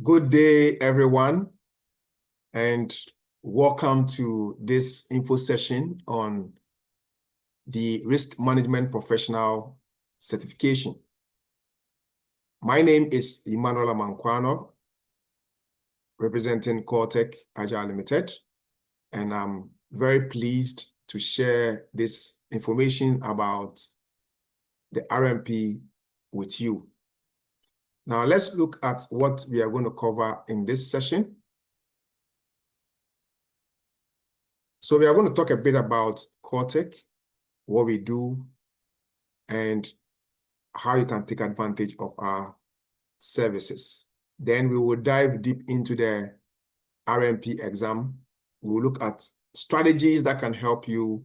Good day, everyone, and welcome to this info session on the Risk Management Professional Certification. My name is Emmanuel Manquano, representing CoreTech Agile Limited, and I'm very pleased to share this information about the RMP with you. Now, let's look at what we are going to cover in this session. So we are going to talk a bit about CoreTech, what we do, and how you can take advantage of our services. Then we will dive deep into the RMP exam. We will look at strategies that can help you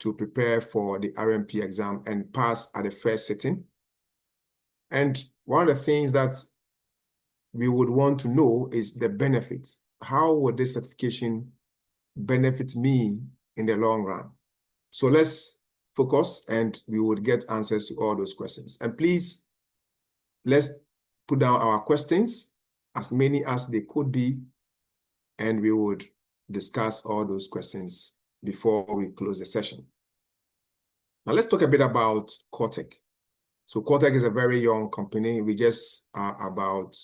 to prepare for the RMP exam and pass at the first sitting. And one of the things that we would want to know is the benefits. How would this certification benefit me in the long run? So let's focus and we would get answers to all those questions. And please, let's put down our questions, as many as they could be, and we would discuss all those questions before we close the session. Now let's talk a bit about CoreTech. So CoreTech is a very young company. We just are about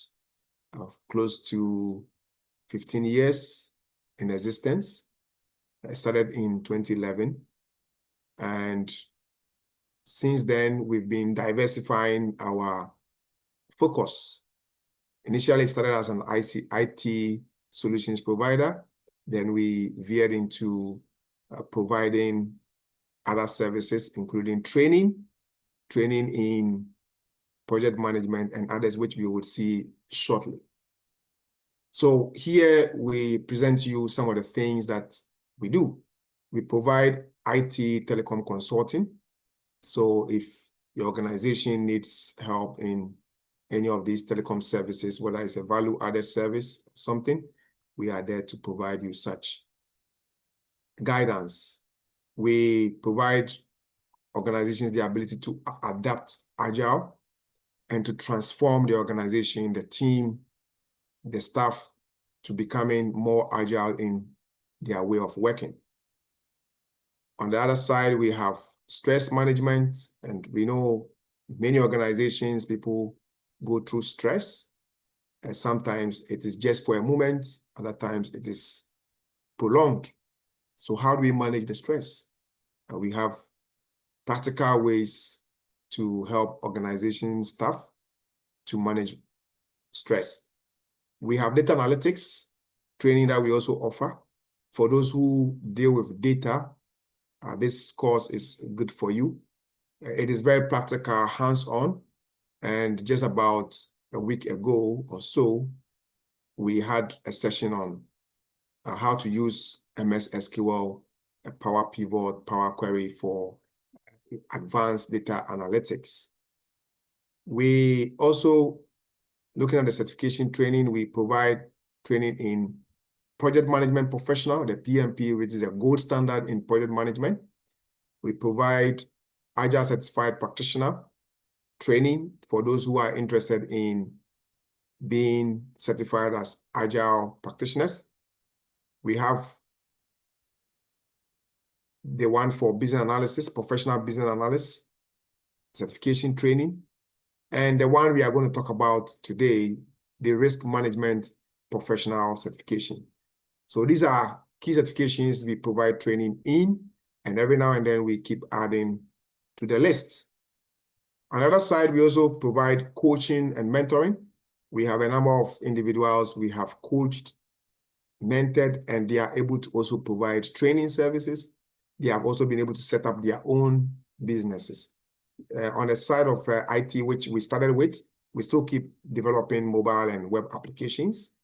close to 15 years in existence. I started in 2011. And since then, we've been diversifying our focus. Initially, it started as an IT solutions provider. Then we veered into providing other services, including training in project management and others, which we will see shortly. So here we present to you some of the things that we do. We provide IT telecom consulting. So if your organization needs help in any of these telecom services, whether it's a value-added service or something, we are there to provide you such guidance. We provide organizations the ability to adapt agile and to transform the organization, the team, the staff to becoming more agile in their way of working. On the other side, we have stress management, and we know many organizations, people go through stress. And sometimes it is just for a moment, other times it is prolonged. So how do we manage the stress? We have practical ways to help organization staff to manage stress. We have data analytics training that we also offer. For those who deal with data, this course is good for you. It is very practical, hands-on, and just about a week ago or so, we had a session on how to use MS SQL, Power Pivot, Power Query for advanced data analytics. We also, looking at the certification training, we provide training in Project Management Professional, the PMP, which is a gold standard in project management. We provide Agile Certified Practitioner training for those who are interested in being certified as Agile practitioners. We have the one for business analysis, professional business analyst certification training. And the one we are going to talk about today, the risk management professional certification. So these are key certifications we provide training in, and every now and then we keep adding to the list. On the other side, we also provide coaching and mentoring. We have a number of individuals we have coached, mentored, and they are able to also provide training services. They have also been able to set up their own businesses. On the side of IT, which we started with, we still keep developing mobile and web applications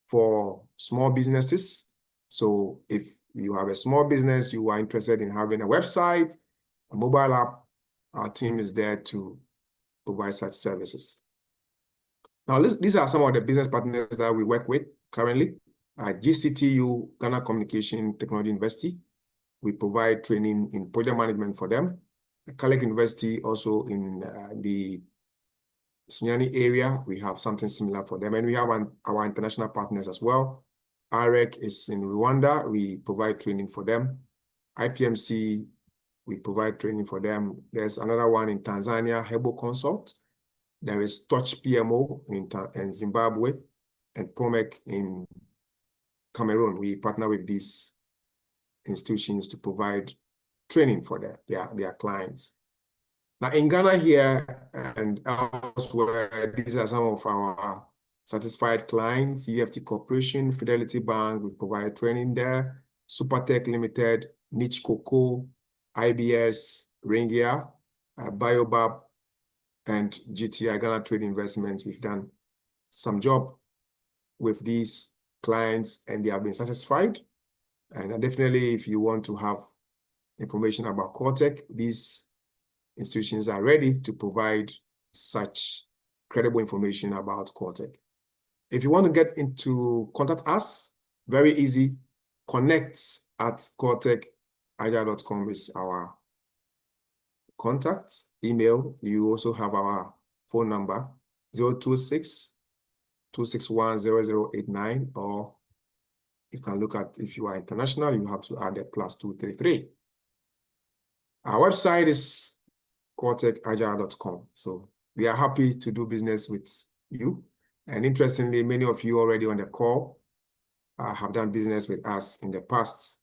for small businesses. So if you have a small business, you are interested in having a website, a mobile app, our team is there to provide such services. Now, these are some of the business partners that we work with currently. GCTU, Ghana Communication Technology University, we provide training in project management for them. Calec University also in the Sunyani area, we have something similar for them. And we have our international partners as well. REC is in Rwanda. We provide training for them. IPMC, we provide training for them. There's another one in Tanzania, Hebo Consult. There is Touch PMO in Zimbabwe and PROMEC in Cameroon. We partner with these institutions to provide training for their clients. Now in Ghana here and elsewhere, these are some of our satisfied clients: EFT Corporation, Fidelity Bank, we provide training there, SuperTech Limited, Niche Cocoa, IBS, Ringia, Biobab, and GTI, Ghana Trade Investments. We've done some job with these clients and they have been satisfied. And definitely, if you want to have information about CoreTech, these institutions are ready to provide such credible information about CoreTech. If you want to get into contact us, very easy. connect@coretechagile.com is our contact email. You also have our phone number, 026-261-0089, or you can look at, if you are international, you have to add a +233. Our website is CoreTechAgile.com. So we are happy to do business with you. And interestingly, many of you already on the call have done business with us in the past.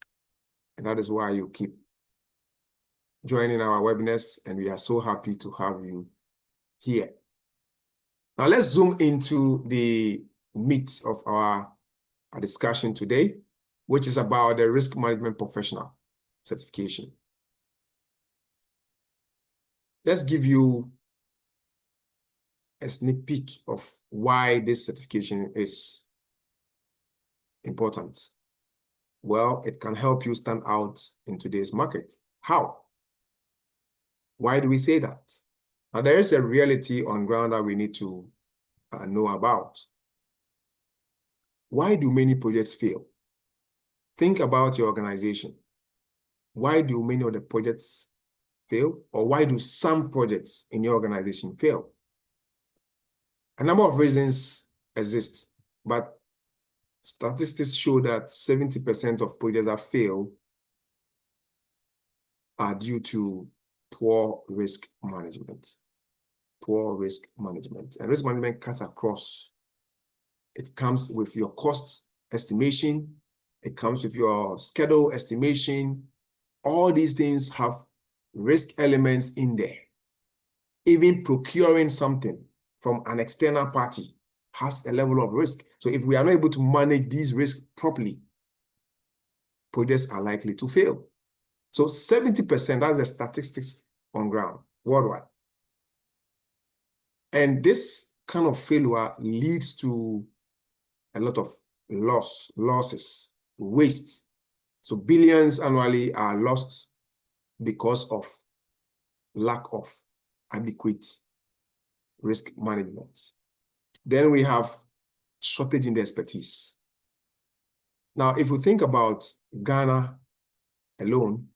And that is why you keep joining our webinars. And we are so happy to have you here. Now let's zoom into the meat of our discussion today, which is about the risk management professional certification. Let's give you a sneak peek of why this certification is important. Well, it can help you stand out in today's market. How? Why do we say that? Now, there is a reality on ground that we need to know about. Why do many projects fail? Think about your organization. Why do many of the projects fail? Or why do some projects in your organization fail? A number of reasons exist, but statistics show that 70% of projects that fail are due to poor risk management. Poor risk management. And risk management cuts across. It comes with your cost estimation. It comes with your schedule estimation. All these things have risk elements in there. Even procuring something from an external party has a level of risk. So if we are not able to manage these risks properly, projects are likely to fail. So 70%, that's the statistics on ground worldwide. And this kind of failure leads to a lot of losses, waste. So billions annually are lost because of lack of adequate risk management. Then we have shortage in the expertise. Now, if we think about Ghana alone,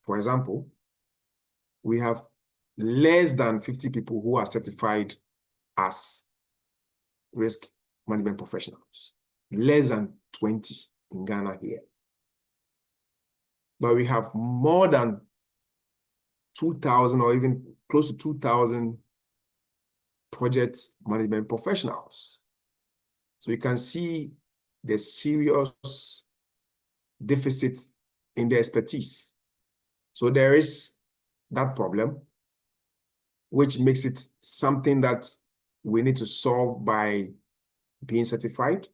for example, we have less than 50 people who are certified as risk management professionals. Less than 20 in Ghana here. But we have more than 2,000 or even close to 2,000 project management professionals. So you can see the serious deficit in the expertise. So there is that problem, which makes it something that we need to solve by being certified.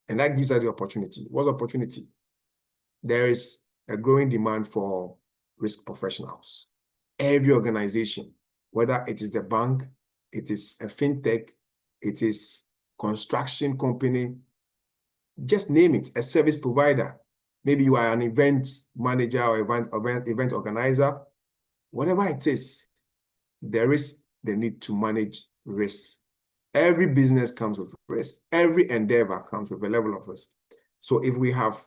And that gives us the opportunity. What's the opportunity? There is a growing demand for risk professionals. Every organization, whether it is the bank, it is a fintech, it is construction company, just name it, a service provider. Maybe you are an event manager or event organizer. Whatever it is, there is the need to manage risks. Every business comes with risk. Every endeavor comes with a level of risk. So if we have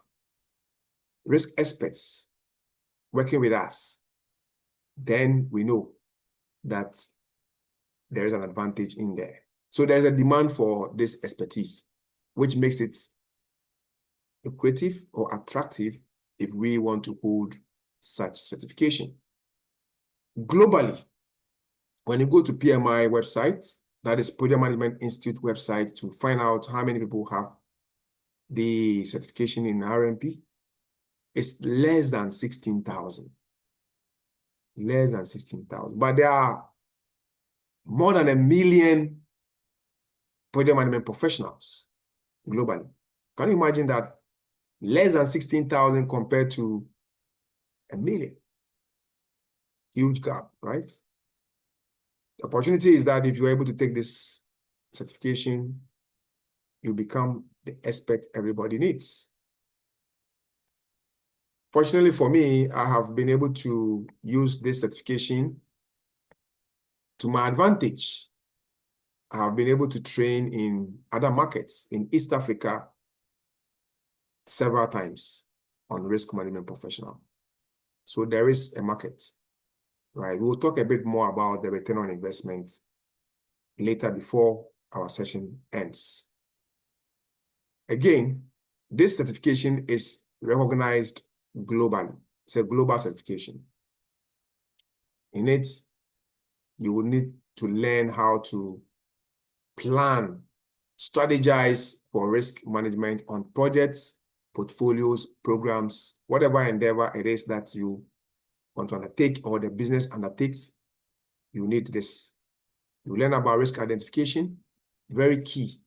risk experts working with us, then we know that there is an advantage in there. So there's a demand for this expertise, which makes it lucrative or attractive if we want to hold such certification. Globally, when you go to PMI website, that is Project Management Institute website, to find out how many people have the certification in RMP, it's less than 16,000. Less than 16,000. But there are more than 1 million project management professionals globally. Can you imagine that? Less than 16,000 compared to 1 million. Huge gap, right? The opportunity is that if you're able to take this certification, you become the expert everybody needs. Fortunately for me, I have been able to use this certification to my advantage. I have been able to train in other markets in East Africa several times on risk management professional. So there is a market, right? We'll talk a bit more about the return on investment later before our session ends. Again, this certification is recognized globally. It's a global certification. In it, you will need to learn how to plan, strategize for risk management on projects, portfolios, programs, whatever endeavor it is that you want to undertake or the business undertakes. You need this. You learn about risk identification, very key.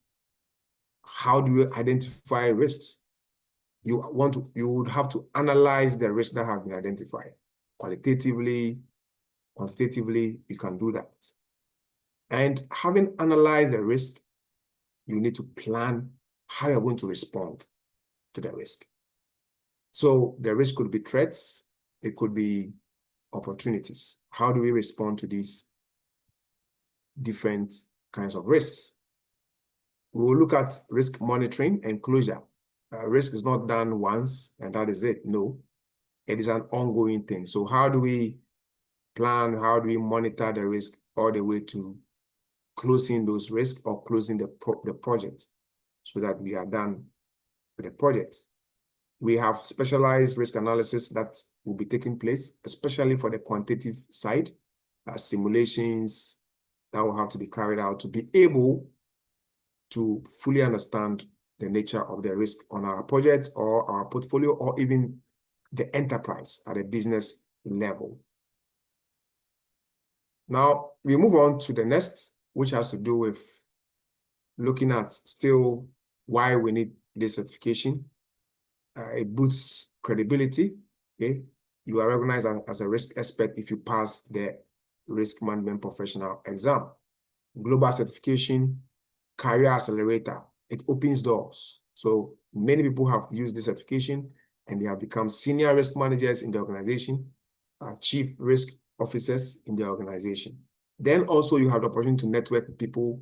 How do you identify risks? You would have to analyze the risks that have been identified. Qualitatively, quantitatively, you can do that. And having analyzed the risk, you need to plan how you're going to respond to the risk. So the risk could be threats, it could be opportunities. How do we respond to these different kinds of risks? We will look at risk monitoring and closure. Risk is not done once and that is it. No, it is an ongoing thing. So how do we plan? How do we monitor the risk all the way to closing those risks or closing the project so that we are done with the project? We have specialized risk analysis that will be taking place, especially for the quantitative side, simulations that will have to be carried out to be able to fully understand the nature of the risk on our project or our portfolio or even the enterprise at a business level. Now, we move on to the next, which has to do with looking at still why we need this certification. It boosts credibility. Okay, you are recognized as a risk expert if you pass the risk management professional exam. Global certification, career accelerator. It opens doors. So many people have used this certification and they have become senior risk managers in the organization, chief risk officers in the organization. Then also you have the opportunity to network with people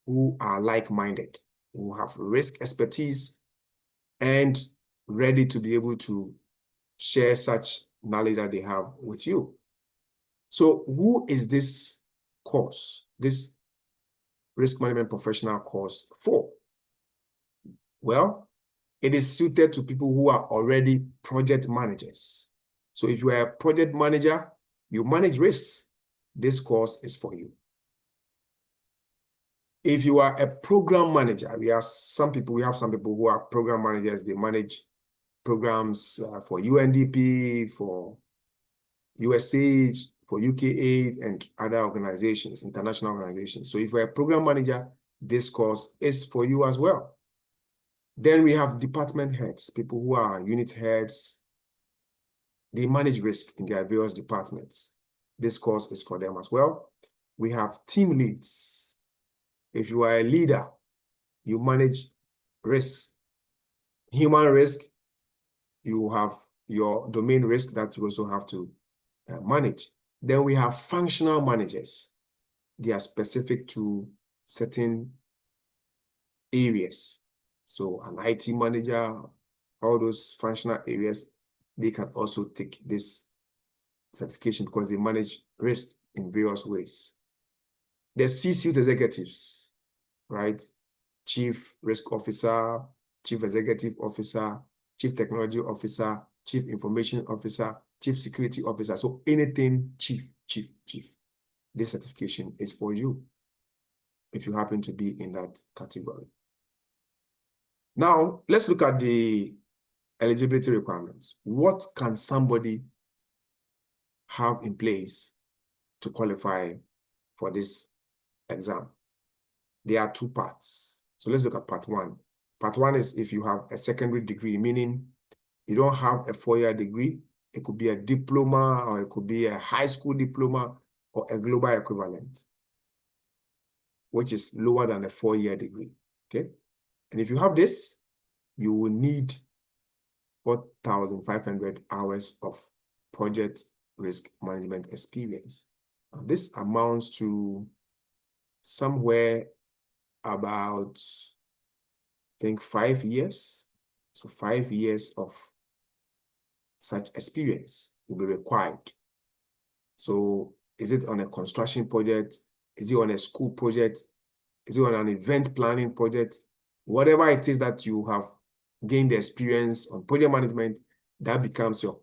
who are like-minded, who have risk expertise and ready to be able to share such knowledge that they have with you. So who is this course, this risk management professional course for? Well, it is suited to people who are already project managers. So if you are a project manager, you manage risks, this course is for you. If you are a program manager, we have some people who are program managers, they manage programs for UNDP, for USAID, for UKAID, and other organizations, international organizations. So if you're a program manager, this course is for you as well. Then we have department heads, people who are unit heads. They manage risk in their various departments. This course is for them as well. We have team leads. If you are a leader, you manage risks. Human risk, you have your domain risk that you also have to manage. Then we have functional managers. They are specific to certain areas. So an IT manager, all those functional areas, they can also take this certification because they manage risk in various ways. the C-suite executives, right? Chief Risk Officer, Chief Executive Officer, Chief Technology Officer, Chief Information Officer, Chief Security Officer. So anything chief. This certification is for you if you happen to be in that category. Now, let's look at the eligibility requirements. What can somebody have in place to qualify for this exam? There are two parts. So let's look at part one. Part one is if you have a secondary degree, meaning you don't have a 4-year degree. It could be a diploma, or it could be a high school diploma, or a global equivalent, which is lower than a 4-year degree, okay? And if you have this, you will need 4,500 hours of project risk management experience. Now, this amounts to somewhere about, I think, 5 years. So 5 years of such experience will be required. So is it on a construction project? Is it on a school project? Is it on an event planning project? Whatever it is that you have gained the experience on project management, that becomes your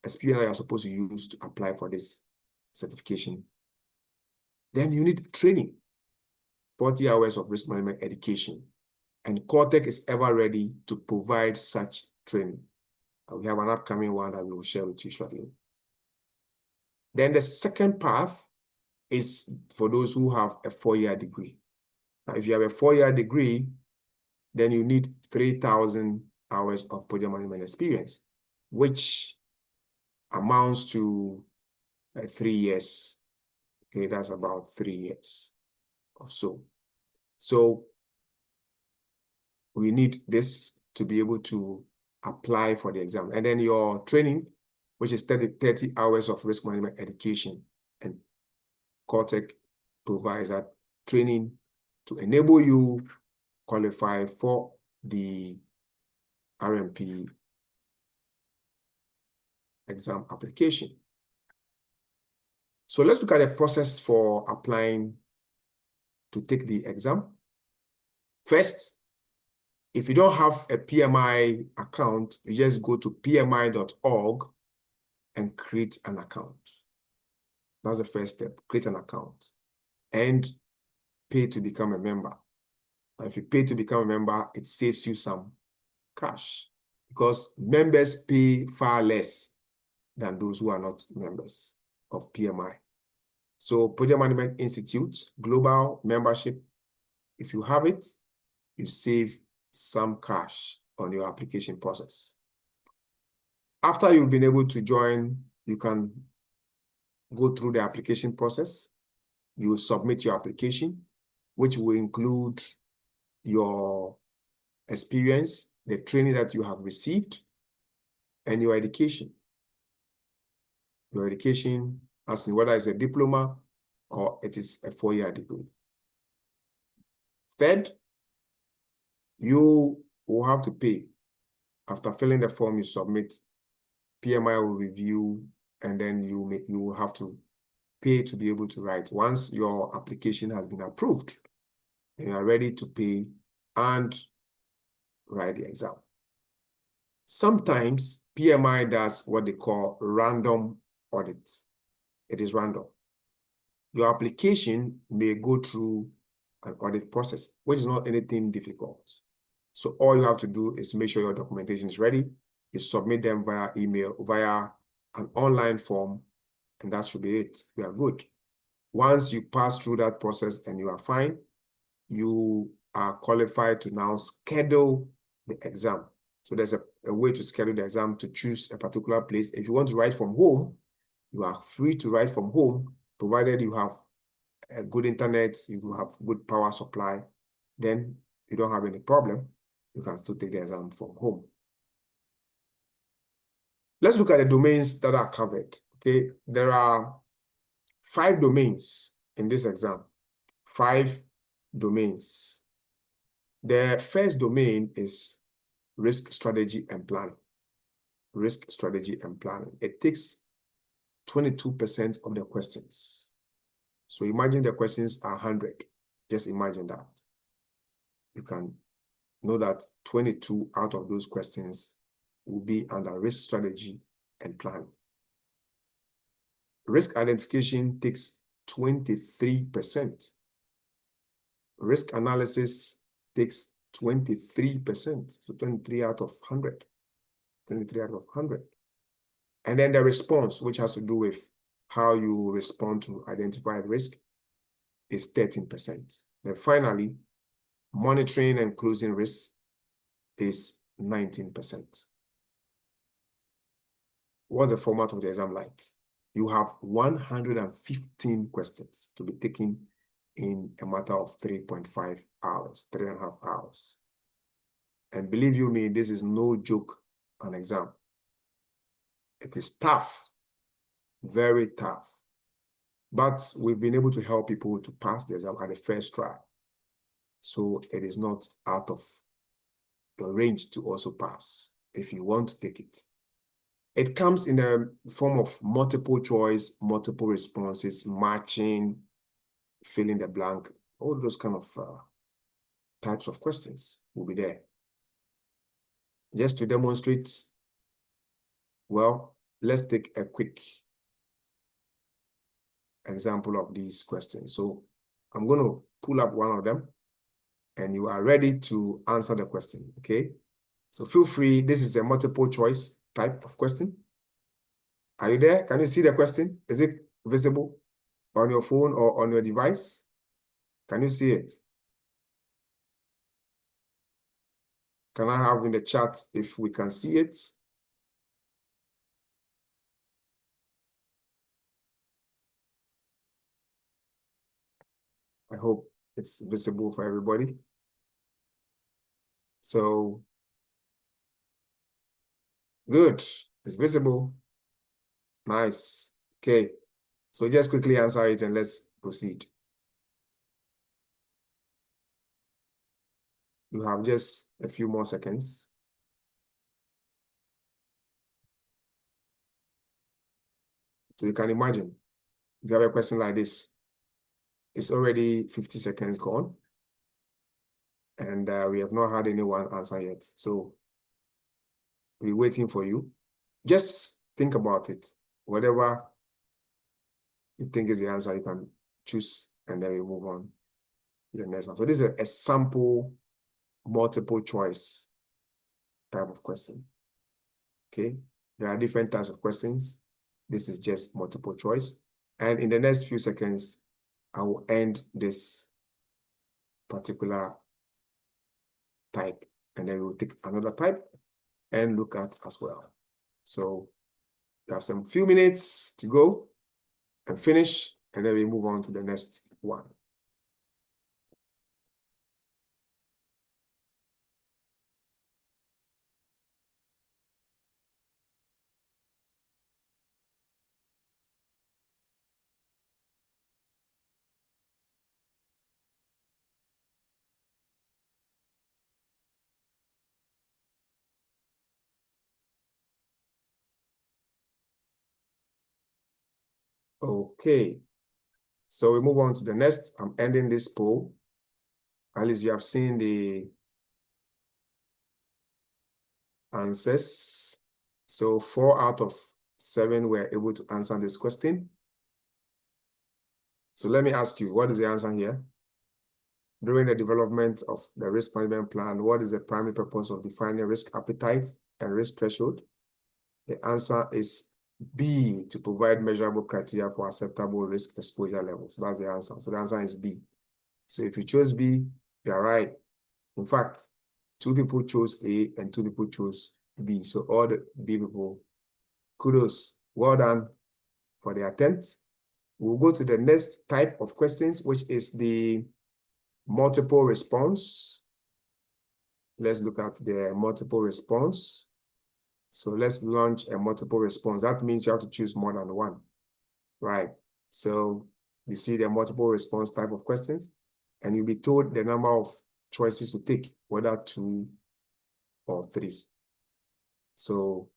experience that you're supposed to use to apply for this certification. Then you need training, 40 hours of risk management education. And CoreTech is ever ready to provide such training. We have an upcoming one that we will share with you shortly. Then the second path is for those who have a 4-year degree. Now, if you have a 4-year degree, then you need 3,000 hours of project management experience, which amounts to 3 years. Okay, that's about 3 years or so. So we need this to be able to apply for the exam. And then your training, which is 30 hours of risk management education. And CoreTech provides that training to enable you qualify for the RMP exam application. So let's look at the process for applying to take the exam. First, if you don't have a PMI account, you just go to pmi.org and create an account. That's the first step, create an account and pay to become a member. Now, if you pay to become a member, it saves you some cash because members pay far less than those who are not members of PMI. So Project Management Institute, global membership, if you have it, you save some cash on your application process. After you've been able to join, you can go through the application process. You submit your application, which will include your experience, the training that you have received, and your education. Your education, as in whether it's a diploma or it is a 4-year degree. Third, you will have to pay. After filling the form, you submit, PMI will review, and then you will have to pay to be able to write. Once your application has been approved, and you are ready to pay and write the exam. Sometimes PMI does what they call random audit. It is random. Your application may go through an audit process, which is not anything difficult. So all you have to do is make sure your documentation is ready. You submit them via email, via an online form, and that should be it. You are good. Once you pass through that process and you are fine, you are qualified to now schedule the exam. So there's a way to schedule the exam to choose a particular place. If you want to write from home, you are free to write from home, provided you have a good internet, you have good power supply, then you don't have any problem. You can still take the exam from home. Let's look at the domains that are covered. Okay, there are 5 domains in this exam. 5 domains. The first domain is risk strategy and planning. Risk strategy and planning. It takes 22% of the questions. So imagine the questions are 100. Just imagine that. You can know that 22 out of those questions will be under risk strategy and plan. Risk identification takes 23%. Risk analysis takes 23%. So 23 out of 100. 23 out of 100. And then the response, which has to do with how you respond to identified risk, is 13%. Then finally, monitoring and closing risk is 19%. What's the format of the exam like? You have 115 questions to be taken in a matter of 3.5 hours, 3.5 hours. And believe you me, this is no joke an exam. It is tough, very tough. But we've been able to help people to pass the exam at the first try. So it is not out of your range to also pass if you want to take it. It comes in the form of multiple choice, multiple responses, matching, filling the blank, all those kind of types of questions will be there. Just to demonstrate, well, let's take a quick example of these questions. So I'm going to pull up one of them and you are ready to answer the question, okay? So feel free. This is a multiple choice type of question. Are you there? Can you see the question? Is it visible on your phone or on your device? Can you see it? Can I have in the chat if we can see it? I hope it's visible for everybody. So, good. It's visible. Nice. Okay. So just quickly answer it and let's proceed. You have just a few more seconds. So you can imagine, if you have a question like this, it's already 50 seconds gone. And we have not had anyone answer yet. So we're waiting for you. Just think about it. Whatever you think is the answer, you can choose, and then we move on to the next one. So this is a sample multiple choice type of question. Okay, there are different types of questions. This is just multiple choice. And in the next few seconds, I will end this particular type, and then we'll take another type and look at as well. So you have some few minutes to go and finish, and then we move on to the next one. Okay, so we move on to the next. I'm ending this poll. At least you have seen the answers. So 4 out of 7 were able to answer this question. So let me ask you, what is the answer here? During the development of the risk management plan, what is the primary purpose of defining risk appetite and risk threshold? The answer is B, to provide measurable criteria for acceptable risk exposure levels. So that's the answer. So the answer is B. So if you chose B, you are right. In fact, 2 people chose A and 2 people chose B. So all the B people, kudos. Well done for the attempt. We'll go to the next type of questions, which is the multiple response. Let's look at the multiple response. So let's launch a multiple response. That means you have to choose more than one, right? So you see the multiple response type of questions, and you'll be told the number of choices to take, whether 2 or 3. So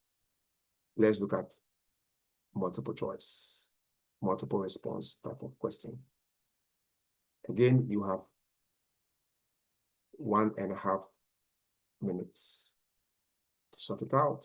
let's look at multiple choice, multiple response type of question. Again, you have 1.5 minutes to sort it out.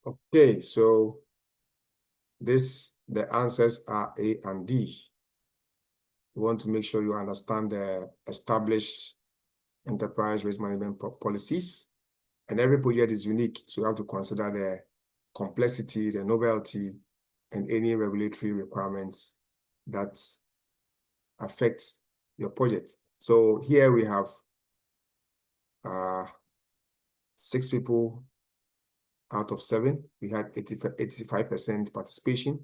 Okay, so the answers are A and D. You want to make sure you understand the established enterprise risk management policies, and every project is unique. So you have to consider the complexity, the novelty, and any regulatory requirements that affects your project. So here we have 6 people out of 7. We had 85% participation.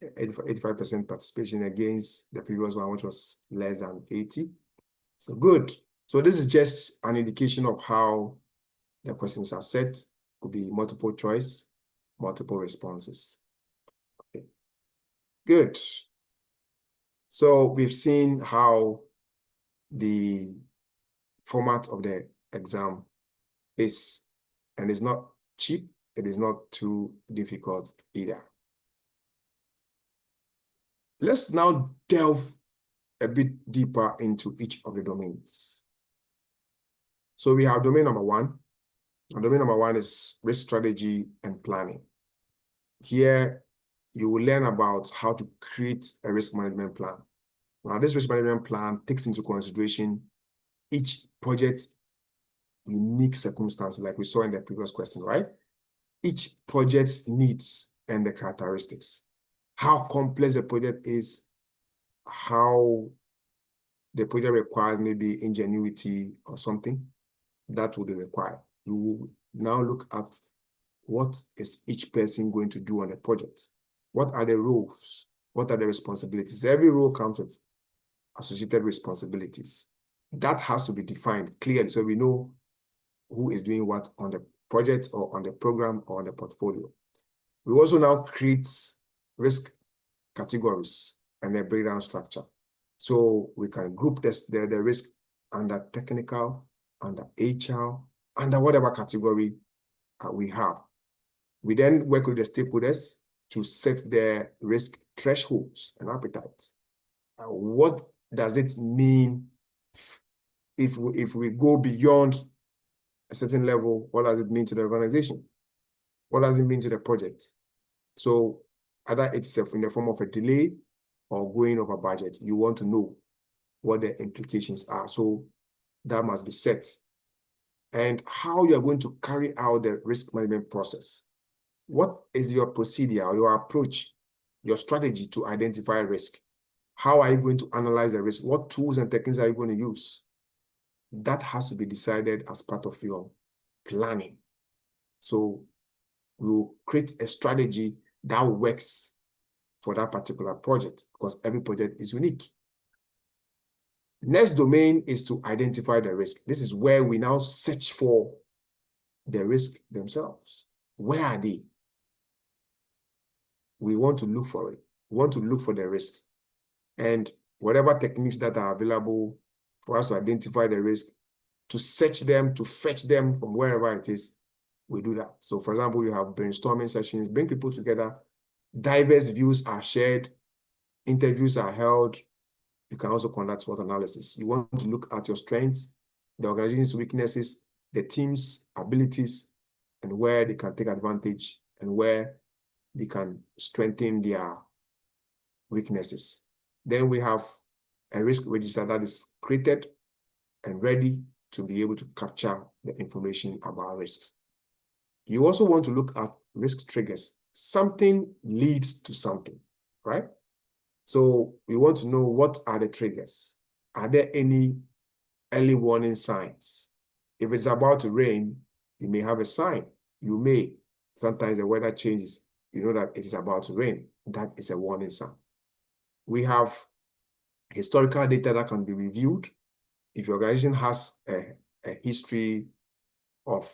85% participation against the previous one, which was less than 80. So good. So this is just an indication of how the questions are set. Could be multiple choice, multiple responses. Okay. Good. So we've seen how the format of the exam is, and it's not cheap. It is not too difficult either. Let's now delve a bit deeper into each of the domains. So we have domain number 1. And domain number 1 is risk strategy and planning. Here, you will learn about how to create a risk management plan. Now, this risk management plan takes into consideration each project's unique circumstances, like we saw in the previous question, right? Each project's needs and the characteristics. How complex the project is, how the project requires maybe ingenuity or something, that will be required. You will now look at what is each person going to do on the project. What are the roles? What are the responsibilities? Every role comes with associated responsibilities. That has to be defined clearly so we know who is doing what on the project or on the program or on the portfolio. We also now create risk categories and a breakdown structure. So we can group the risk under technical, under HR, under whatever category we have. We then work with the stakeholders to set their risk thresholds and appetites. What does it mean if we go beyond a certain level? What does it mean to the organization? What does it mean to the project? So either itself in the form of a delay or going over budget, you want to know what the implications are. So that must be set. And how you are going to carry out the risk management process. What is your procedure or your approach, your strategy to identify risk? How are you going to analyze the risk? What tools and techniques are you going to use? That has to be decided as part of your planning. So we'll create a strategy that works for that particular project because every project is unique. Next domain is to identify the risk. This is where we now search for the risk themselves. Where are they? We want to look for it. We want to look for the risk. And whatever techniques that are available for us to identify the risk, to search them, to fetch them from wherever it is, we do that. So for example, you have brainstorming sessions, bring people together, diverse views are shared, interviews are held. You can also conduct SWOT analysis. You want to look at your strengths, the organization's weaknesses, the team's abilities, and where they can take advantage and where they can strengthen their weaknesses. Then we have a risk register that is created and ready to be able to capture the information about risks. You also want to look at risk triggers. Something leads to something, right? So we want to know, what are the triggers? Are there any early warning signs? If it's about to rain, you may have a sign. You may. Sometimes the weather changes. You know that it is about to rain. That is a warning sign. We have historical data that can be reviewed. If your organization has a history of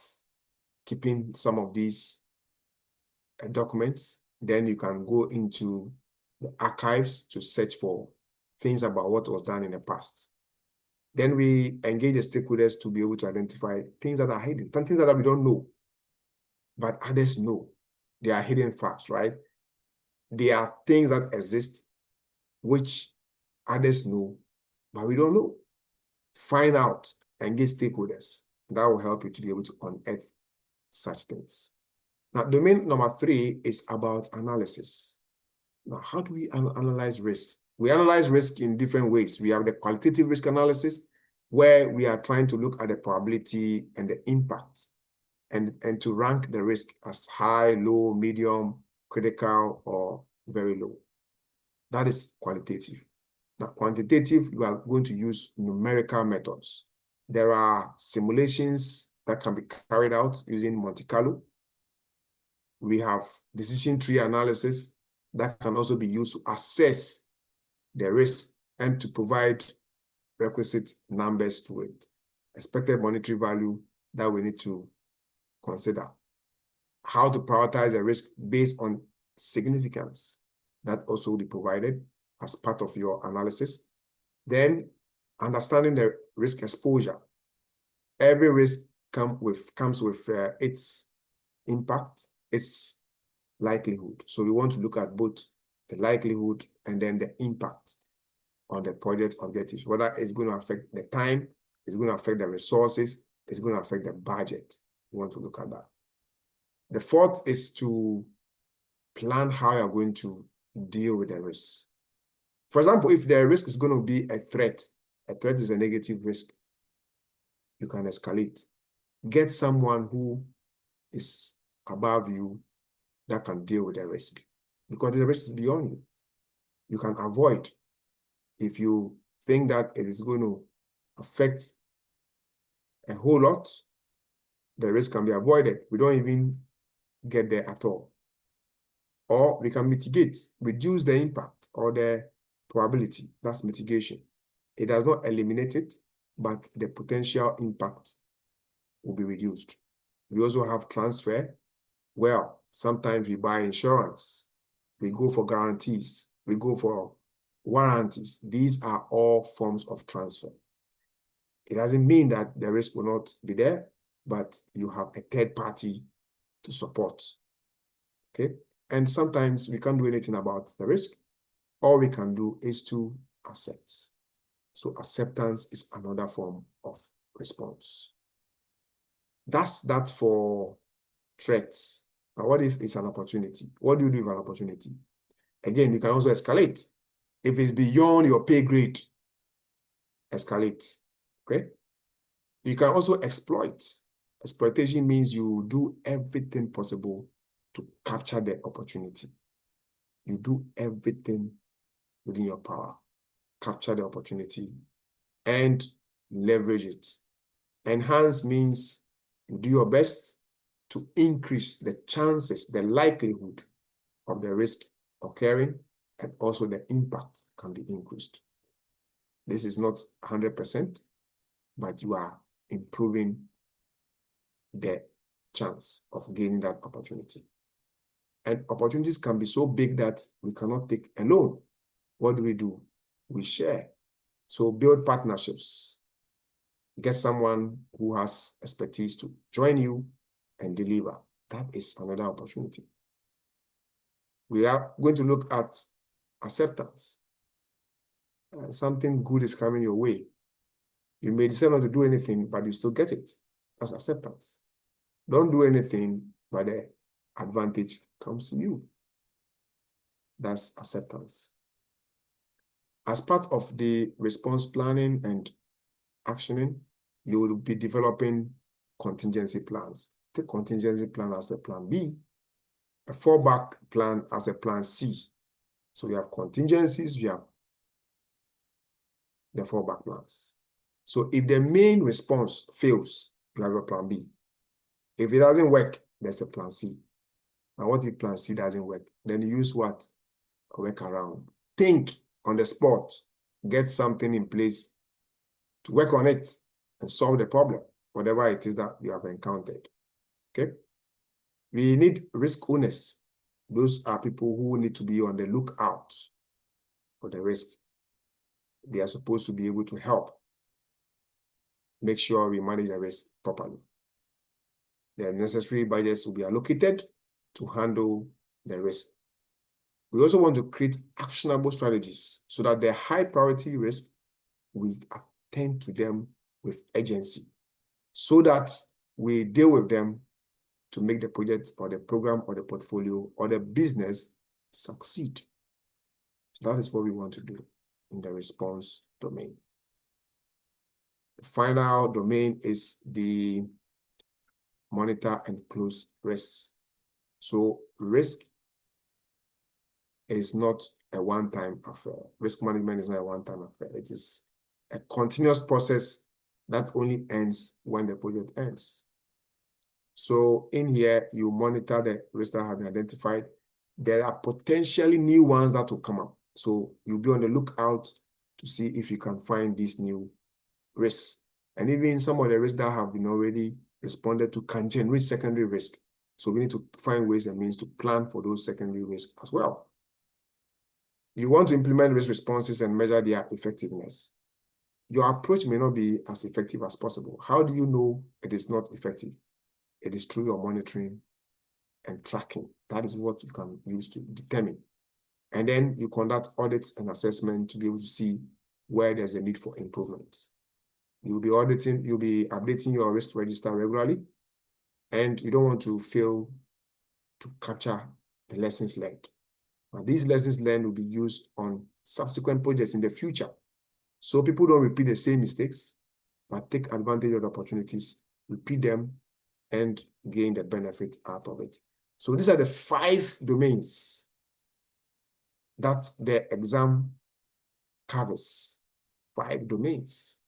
keeping some of these documents, then you can go into the archives to search for things about what was done in the past. Then we engage the stakeholders to be able to identify things that are hidden, things that we don't know, but others know. They are hidden facts, right? There are things that exist which others know, but we don't know. Find out, engage stakeholders. That will help you to be able to unearth such things. Now, domain number 3 is about analysis. Now, how do we analyze risk? We analyze risk in different ways. We have the qualitative risk analysis, where we are trying to look at the probability and the impact, and to rank the risk as high, low, medium, critical, or very low. That is qualitative. Now, quantitative, you are going to use numerical methods. There are simulations that can be carried out using Monte Carlo. We have decision tree analysis that can also be used to assess the risk and to provide requisite numbers to it. Expected monetary value that we need to consider. How to prioritize the risk based on significance. That also will be provided as part of your analysis. Then, understanding the risk exposure. Every risk comes with its impact, its likelihood. So we want to look at both the likelihood and then the impact on the project objectives, whether it's going to affect the time, it's going to affect the resources, it's going to affect the budget. We want to look at that. The fourth is to plan how you're going to deal with the risk. For example, if the risk is going to be a threat is a negative risk, you can escalate. Get someone who is above you that can deal with the risk, because the risk is beyond you. You can avoid. If you think that it is going to affect a whole lot, the risk can be avoided. We don't even get there at all. Or we can mitigate, reduce the impact or the probability. That's mitigation. It does not eliminate it, but the potential impact will be reduced. We also have transfer. Well, sometimes we buy insurance. We go for guarantees. We go for warranties. These are all forms of transfer. It doesn't mean that the risk will not be there, but you have a third party to support. Okay? And sometimes we can't do anything about the risk. All we can do is to accept. So acceptance is another form of response. That's that for threats. Now, what if it's an opportunity? What do you do with an opportunity? Again, you can also escalate. If it's beyond your pay grade, escalate. Okay? You can also exploit. Exploitation means you do everything possible to capture the opportunity. You do everything within your power. Capture the opportunity and leverage it. Enhance means you do your best to increase the chances, the likelihood of the risk occurring, and also the impact can be increased. This is not 100%, but you are improving the chance of gaining that opportunity. And opportunities can be so big that we cannot take alone. What do? we share. So build partnerships. Get someone who has expertise to join you and deliver. That is another opportunity. We are going to look at acceptance. Something good is coming your way. You may decide not to do anything, but you still get it. That's acceptance. Don't do anything, but the advantage comes to you. That's acceptance. As part of the response planning and actioning, you will be developing contingency plans. The contingency plan as a plan B, a fallback plan as a plan C. So we have contingencies, we have the fallback plans. So if the main response fails, you have a plan B. If it doesn't work, there's a plan C. And what if plan C doesn't work? Then you use what? A workaround. Think on the spot. Get something in place to work on it and solve the problem, whatever it is that you have encountered. Okay? We need risk owners. Those are people who need to be on the lookout for the risk. They are supposed to be able to help make sure we manage the risk properly. The necessary budgets will be allocated to handle the risk. We also want to create actionable strategies so that the high priority risk, we attend to them with urgency so that we deal with them to make the project or the program or the portfolio or the business succeed. So that is what we want to do in the response domain. The final domain is the monitor and close risks. So risk is not a one-time affair. Risk management is not a one-time affair. It is a continuous process that only ends when the project ends. So in here, you monitor the risks that have been identified. There are potentially new ones that will come up. So you'll be on the lookout to see if you can find these new risks. And even some of the risks that have been already responded to can generate secondary risk. So we need to find ways and means to plan for those secondary risks as well. You want to implement risk responses and measure their effectiveness. Your approach may not be as effective as possible. How do you know it is not effective? It is through your monitoring and tracking. That is what you can use to determine. And then you conduct audits and assessment to be able to see where there's a need for improvement. You'll be auditing, you'll be updating your risk register regularly, and you don't want to fail to capture the lessons learned. But these lessons learned will be used on subsequent projects in the future. So people don't repeat the same mistakes, but take advantage of the opportunities, repeat them, and gain the benefit out of it. So these are the 5 domains that the exam covers. 5 domains.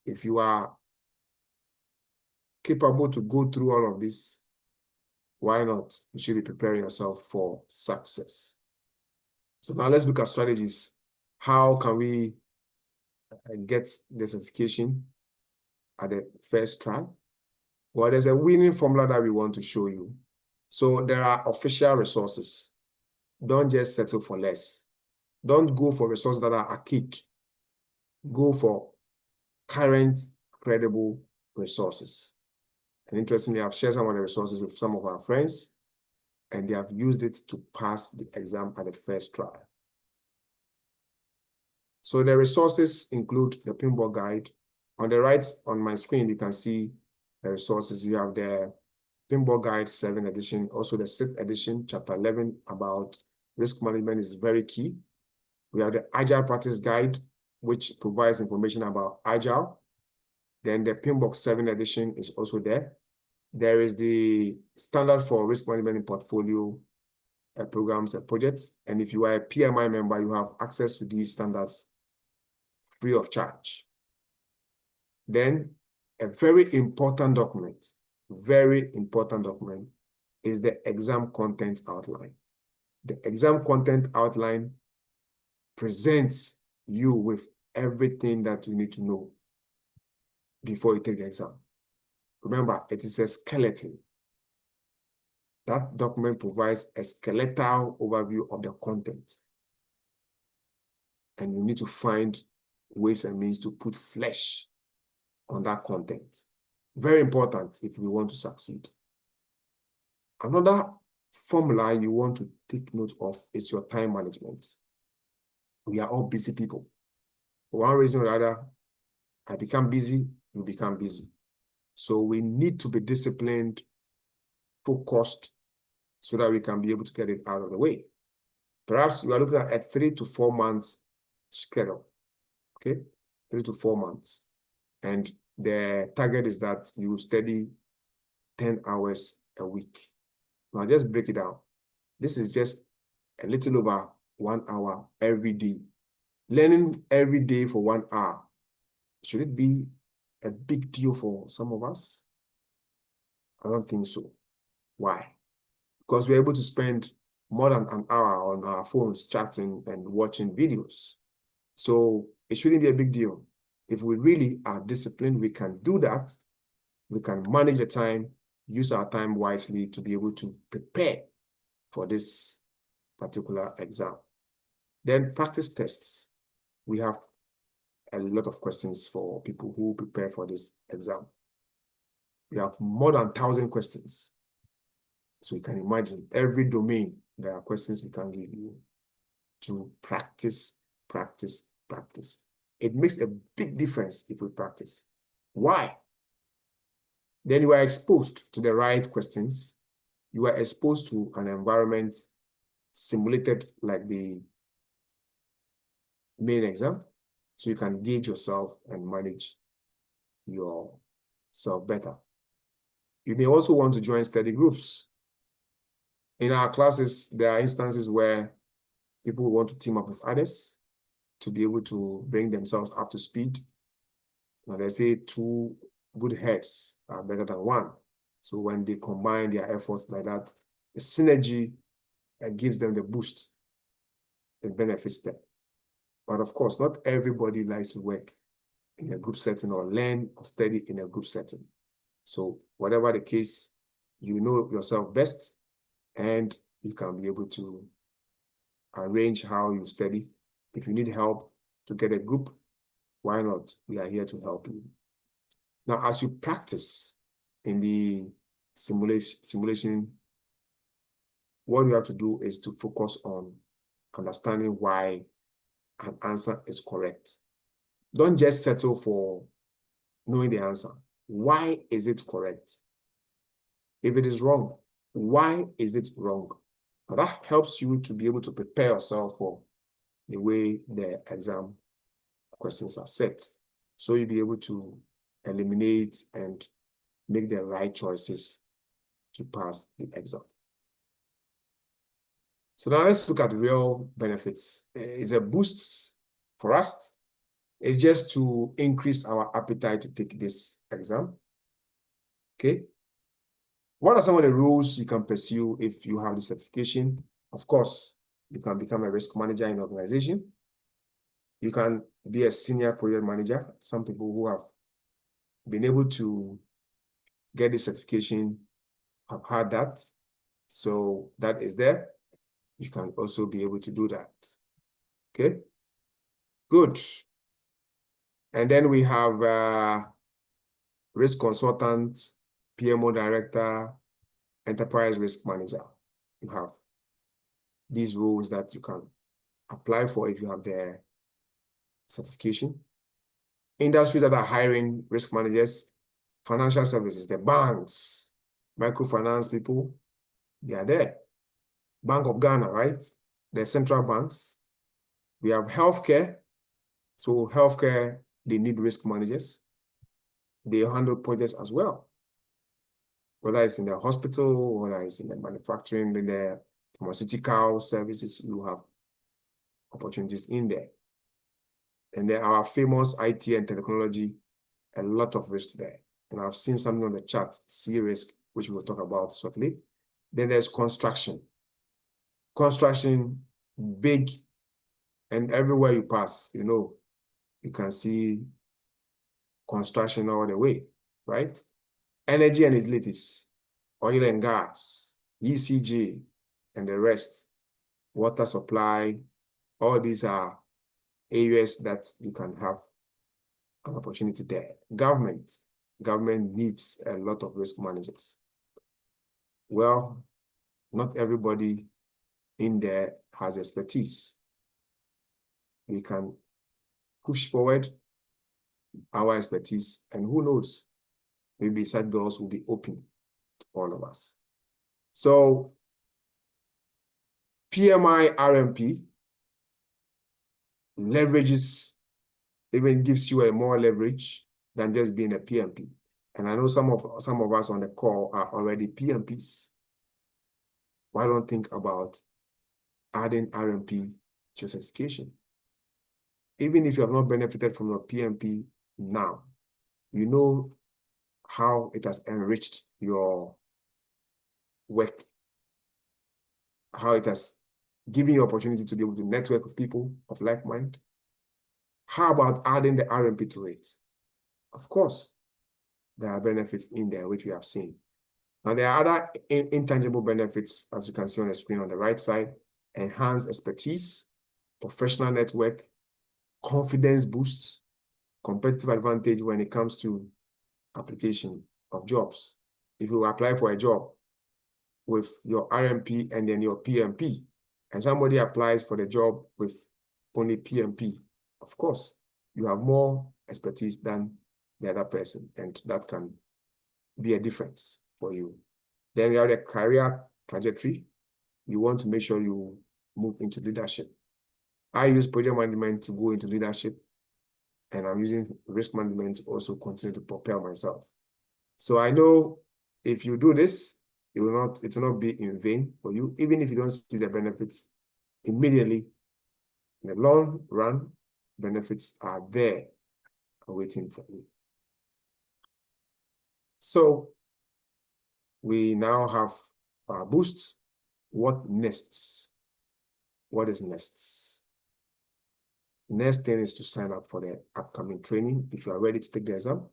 If you are capable to go through all of this, why not? You should be preparing yourself for success. So now let's look at strategies. How can we get the certification at the first try? Well, there's a winning formula that we want to show you. So there are official resources. Don't just settle for less. Don't go for resources that are archaic. Go for current, credible resources. And interestingly, I've shared some of the resources with some of our friends, and they have used it to pass the exam at the first try. So the resources include the pinball guide. On the right on my screen, you can see the resources. We have the pinball guide 7th edition, also the 6th edition, chapter 11 about risk management is very key. We have the Agile Practice Guide, which provides information about Agile. Then the pinball 7th edition is also there. There is the standard for risk management in portfolio programs and projects. And if you are a PMI member, you have access to these standards free of charge. Then a very important document is the exam content outline. The exam content outline presents you with everything that you need to know before you take the exam. Remember, it is a skeleton. That document provides a skeletal overview of the content. and you need to find ways and means to put flesh on that content. Very important if we want to succeed. Another formula you want to take note of is your time management. We are all busy people. For one reason or other, I become busy, you become busy. So we need to be disciplined, focused, so that we can be able to get it out of the way. Perhaps you are looking at a 3 to 4 months schedule, okay? 3 to 4 months. And the target is that you study 10 hours a week. Now just break it down. This is just a little over 1 hour every day. Learning every day for 1 hour. Should it be a big deal for some of us? I don't think so. Why? Because we're able to spend more than an hour on our phones chatting and watching videos. So it shouldn't be a big deal. If we really are disciplined, we can do that. We can manage the time, use our time wisely to be able to prepare for this particular exam. Then practice tests. We have a lot of questions for people who prepare for this exam. We have more than 1,000 questions. So you can imagine every domain, there are questions we can give you to practice, practice, practice. It makes a big difference if we practice. Why? Then you are exposed to the right questions. You are exposed to an environment simulated like the main exam, so you can gauge yourself and manage yourself better. You may also want to join study groups. In our classes, there are instances where people want to team up with others to be able to bring themselves up to speed. Now they say 2 good heads are better than 1. So when they combine their efforts like that, the synergy gives them the boost. It benefits them. But of course, not everybody likes to work in a group setting or learn or study in a group setting. So whatever the case, you know yourself best, and you can be able to arrange how you study. If you need help to get a group, why not? We are here to help you. Now, as you practice in the simulation, what you have to do is to focus on understanding why an answer is correct. Don't just settle for knowing the answer. Why is it correct? If it is wrong, why is it wrong? Now that helps you to be able to prepare yourself for the way the exam questions are set. So you'll be able to eliminate and make the right choices to pass the exam. So now let's look at real benefits. It's a boost for us. It's just to increase our appetite to take this exam. Okay. What are some of the roles you can pursue if you have the certification? Of course, you can become a risk manager in an organization. You can be a senior project manager. Some people who have been able to get the certification have had that. So that is there. You can also be able to do that. Okay, good. And then we have risk consultant, PMO director, enterprise risk manager. You have these roles that you can apply for if you have the certification. Industries that are hiring risk managers, financial services, the banks, microfinance people, they are there. Bank of Ghana, right? The central banks. We have healthcare. So healthcare, they need risk managers. They handle projects as well. Whether it's in the hospital, whether it's in the manufacturing, in the pharmaceutical services, you have opportunities in there. And then our famous IT and technology, a lot of risk there. And I've seen something on the chat, C risk, which we'll talk about shortly. Then there's construction. Construction, big, and everywhere you pass, you know, you can see construction all the way, right? Energy and utilities, oil and gas, ECG, and the rest, water supply, all these are areas that you can have an opportunity there. Government needs a lot of risk managers. Well, not everybody in there has expertise. We can push forward our expertise, and who knows, maybe such doors will be open to all of us. So PMI-RMP leverages, even gives you a more leverage than just being a PMP. And I know some of us on the call are already PMPs. Why don't think about adding RMP to your certification? Even if you have not benefited from your PMP now, you know how it has enriched your work, how it has given you opportunity to be able to network with people of like mind. How about adding the RMP to it? Of course, there are benefits in there, which we have seen. Now, there are other intangible benefits, as you can see on the screen on the right side: enhanced expertise, professional network, confidence boost, competitive advantage when it comes to application of jobs. If you apply for a job with your RMP and then your PMP, and somebody applies for the job with only PMP, of course, you have more expertise than the other person, and that can be a difference for you. Then we have the career trajectory. You want to make sure you move into leadership. I use project management to go into leadership, and I'm using risk management to also continue to propel myself. So I know if you do this, it will not be in vain for you, even if you don't see the benefits immediately. In the long run, benefits are there waiting for you. So we now have our boosts. What next? What is next? Next thing is to sign up for the upcoming training. If you are ready to take the exam,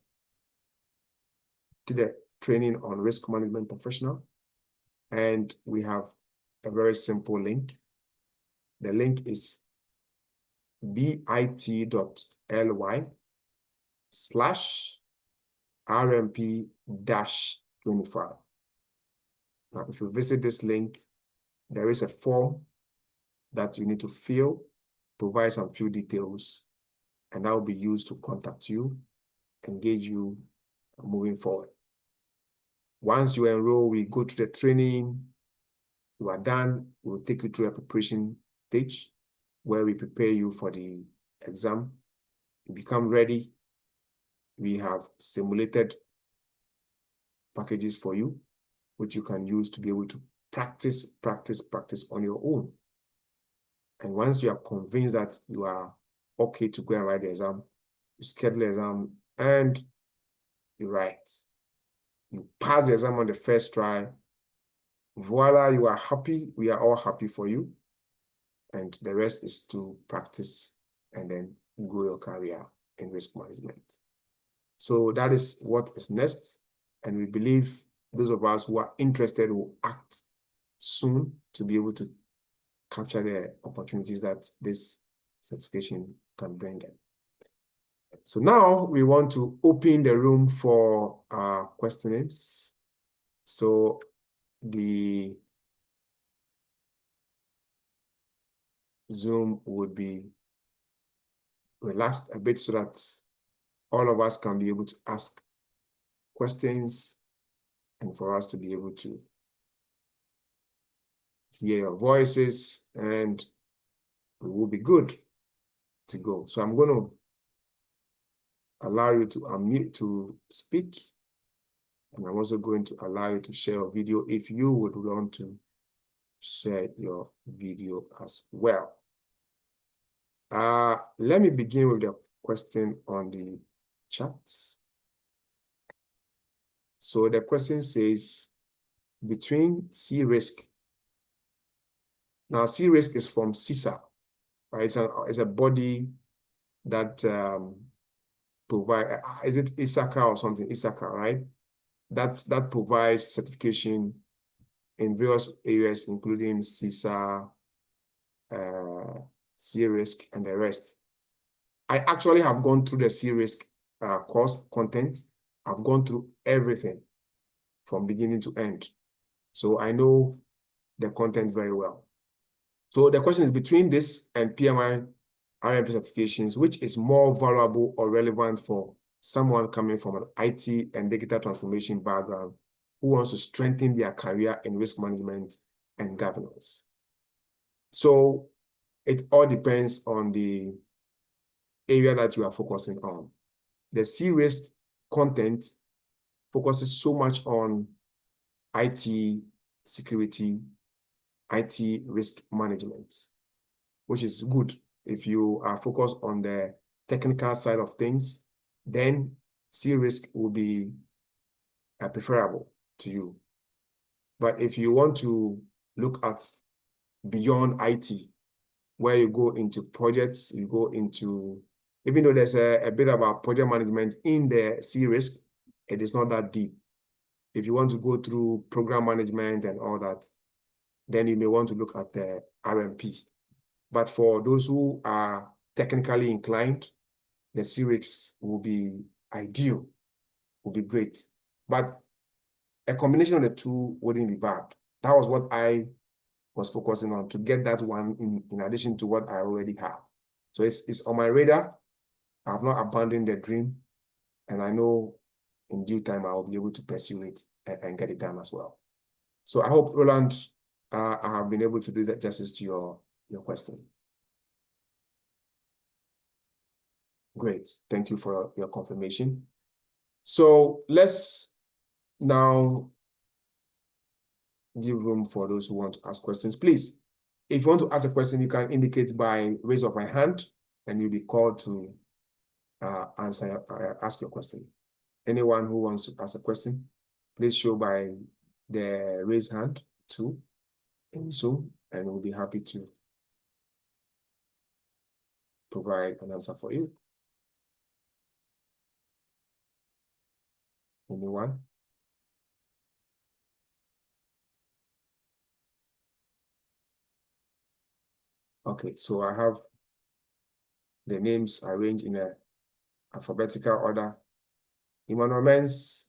to the training on risk management professional. And we have a very simple link. The link is bit.ly/RMP-25. Now, if you visit this link, there is a form that you need to fill, provide some few details, and that will be used to contact you, engage you moving forward. Once you enroll, we go to the training. You are done. We'll take you through a preparation stage where we prepare you for the exam. You become ready. We have simulated packages for you, which you can use to be able to practice on your own. And once you are convinced that you are okay to go and write the exam, you schedule the exam and you write. You pass the exam on the first try. Voila, you are happy. We are all happy for you. And the rest is to practice and then grow your career in risk management. So that is what is next. And we believe those of us who are interested will act soon to be able to capture the opportunities that this certification can bring them. So now we want to open the room for questionings. So the Zoom would be relaxed a bit so that all of us can be able to ask questions and for us to be able to hear your voices, and we will be good to go. So I'm going to allow you to unmute to speak, and I'm also going to allow you to share a video if you would want to share your video as well. Let me begin with the question on the chat. So the question says, between C-risk. Now, C-risk is from CISA, right? It's a body that provide, is it ISACA or something? ISACA, right? That provides certification in various areas, including CISA, C-risk, and the rest. I actually have gone through the C-risk course content. I've gone through everything from beginning to end. So I know the content very well. So the question is, between this and PMI-RMP certifications, which is more valuable or relevant for someone coming from an IT and digital transformation background who wants to strengthen their career in risk management and governance? So it all depends on the area that you are focusing on. The C-risk content focuses so much on IT security, IT risk management, which is good. If you are focused on the technical side of things, then C-risk will be preferable to you. But if you want to look at beyond IT, where you go into projects, you go into, even though there's a bit about project management in the C-risk, it is not that deep. If you want to go through program management and all that, then you may want to look at the RMP. But for those who are technically inclined, the C-risk will be ideal, will be great. But a combination of the two wouldn't be bad. That was what I was focusing on, to get that one in addition to what I already have. So it's on my radar. I have not abandoned the dream, and I know in due time I will be able to pursue it and get it done as well. So I hope, Roland, I have been able to do that justice to your question. Great, thank you for your confirmation. So let's now give room for those who want to ask questions. Please, if you want to ask a question, you can indicate by raise of my hand, and you'll be called to ask your question. Anyone who wants to ask a question, please show by the raise hand too in Zoom, and we'll be happy to provide an answer for you. Anyone? Okay, so I have the names arranged in a alphabetical order. Emmanuel Mens,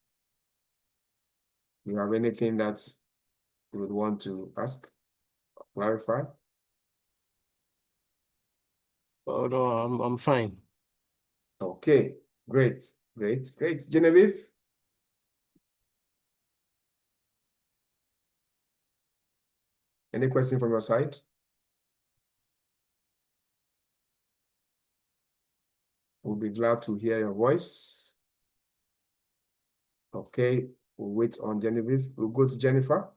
you have anything that you would want to ask, clarify? Oh no, I'm fine. Okay, great. Genevieve? Any question from your side? We'll be glad to hear your voice. Okay, we'll wait on Genevieve. We'll go to Jennifer.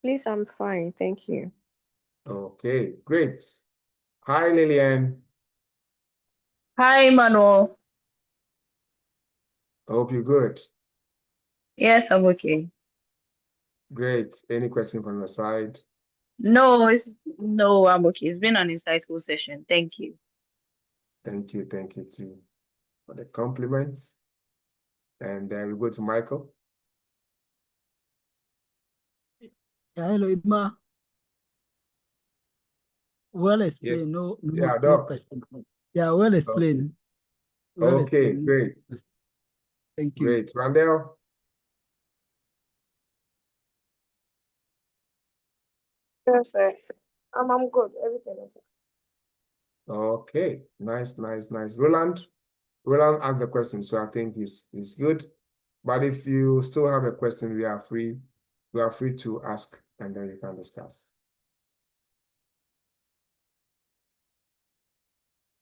Please, I'm fine. Thank you. Okay, great. Hi, Lillian. Hi, Emmanuel. I hope you're good. Yes, I'm okay. Great. Any question from your side? No, I'm okay. It's been an insightful session. Thank you. Thank you too for the compliments. And we go to Michael. Yeah, hello, Ibma. Well explained. Yes. No Doc. question. Yeah, well explained. Okay, Well explained. Great. Thank you. Great. Randall? Yes, sir. I'm good. Everything is Okay, nice. Roland asked the question, so I think he's good. But if you still have a question, we are free to ask, and then we can discuss.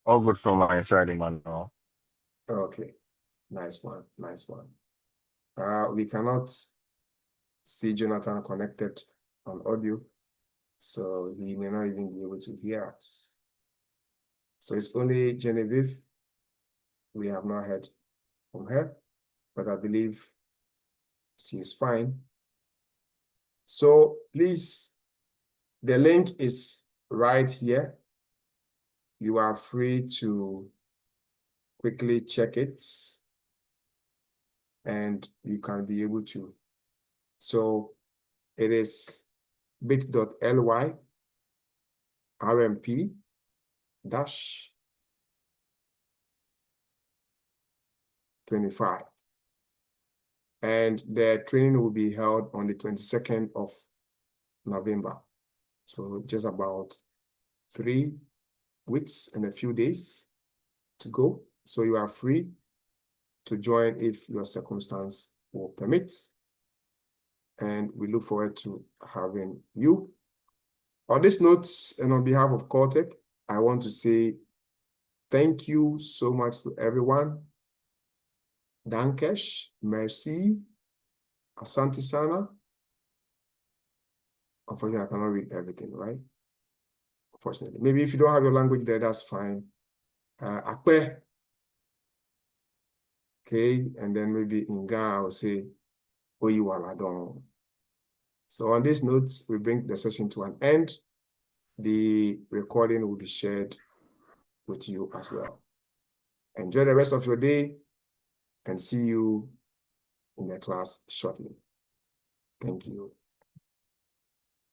All good from my side, Emmanuel. Okay, nice one. We cannot see Jonathan connected on audio, so he may not even be able to hear us. So it's only Genevieve. We have not heard from her, but I believe she is fine. So please, the link is right here. You are free to quickly check it, and you can be able to. So it is bit.ly PMI-RMP dash 25. And the training will be held on the 22nd of November. So just about 3 weeks and a few days to go. So you are free to join if your circumstance will permit. And we look forward to having you. On this note, and on behalf of CoreTech, I want to say thank you so much to everyone. Dankesh, merci, asante sana. Unfortunately, I cannot read everything, right? Unfortunately. Maybe if you don't have your language there, that's fine. Akpe. Okay, and then maybe in Ghana, I'll say Oyiwaladon. So on this note, we bring the session to an end. The recording will be shared with you as well. Enjoy the rest of your day and see you in the class shortly. Thank you.